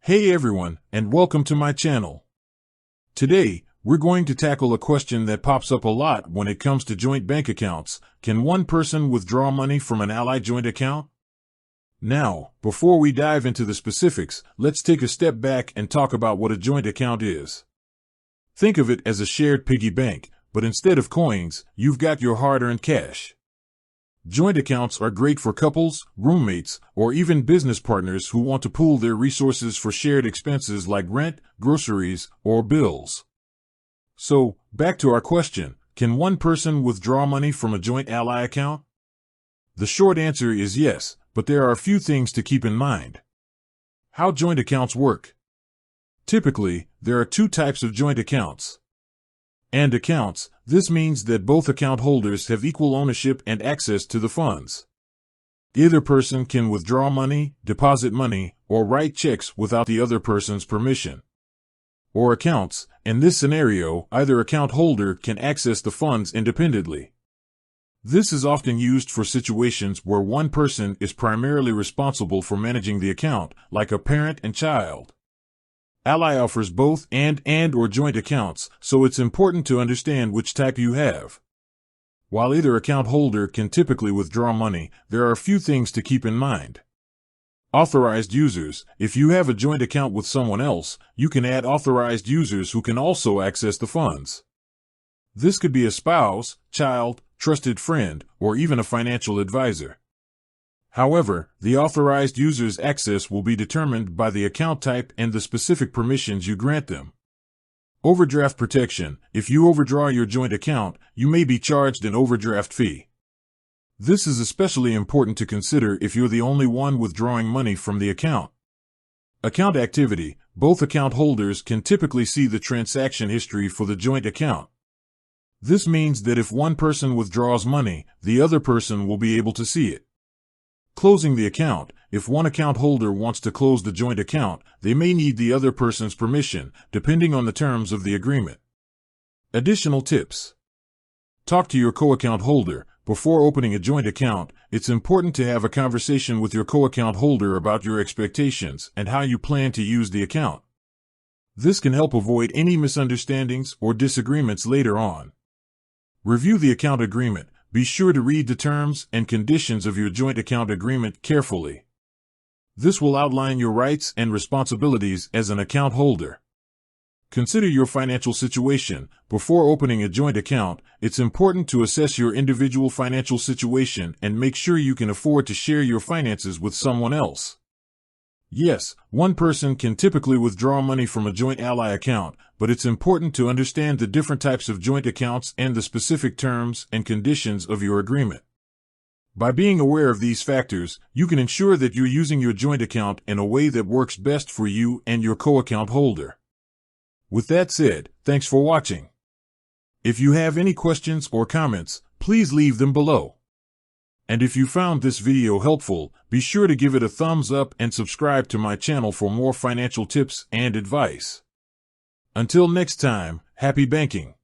Hey everyone, and welcome to my channel. Today, we're going to tackle a question that pops up a lot when it comes to joint bank accounts. Can one person withdraw money from an ally joint account? Now, before we dive into the specifics, let's take a step back and talk about what a joint account is. Think of it as a shared piggy bank, but instead of coins, you've got your hard-earned cash. Joint accounts are great for couples, roommates, or even business partners who want to pool their resources for shared expenses like rent, groceries, or bills. So, back to our question, can one person withdraw money from a joint ally account? The short answer is yes, but there are a few things to keep in mind. How joint accounts work. Typically, there are two types of joint accounts. And accounts, this means that both account holders have equal ownership and access to the funds. Either person can withdraw money, deposit money, or write checks without the other person's permission. Or accounts, in this scenario, either account holder can access the funds independently. This is often used for situations where one person is primarily responsible for managing the account, like a parent and child. Ally offers both and or joint accounts, so it's important to understand which type you have. While either account holder can typically withdraw money, there are a few things to keep in mind. Authorized users. If you have a joint account with someone else, you can add authorized users who can also access the funds. This could be a spouse, child, trusted friend, or even a financial advisor. However, the authorized user's access will be determined by the account type and the specific permissions you grant them. Overdraft protection. If you overdraw your joint account, you may be charged an overdraft fee. This is especially important to consider if you're the only one withdrawing money from the account. Account activity. Both account holders can typically see the transaction history for the joint account. This means that if one person withdraws money, the other person will be able to see it. Closing the account. If one account holder wants to close the joint account, they may need the other person's permission, depending on the terms of the agreement. Additional tips. Talk to your co-account holder. Before opening a joint account, it's important to have a conversation with your co-account holder about your expectations and how you plan to use the account. This can help avoid any misunderstandings or disagreements later on. Review the account agreement. Be sure to read the terms and conditions of your joint account agreement carefully. This will outline your rights and responsibilities as an account holder. Consider your financial situation. Before opening a joint account, it's important to assess your individual financial situation and make sure you can afford to share your finances with someone else. Yes, one person can typically withdraw money from a joint ally account, but it's important to understand the different types of joint accounts and the specific terms and conditions of your agreement. By being aware of these factors, you can ensure that you're using your joint account in a way that works best for you and your co-account holder. With that said, thanks for watching. If you have any questions or comments, please leave them below. And if you found this video helpful, be sure to give it a thumbs up and subscribe to my channel for more financial tips and advice. Until next time, happy banking!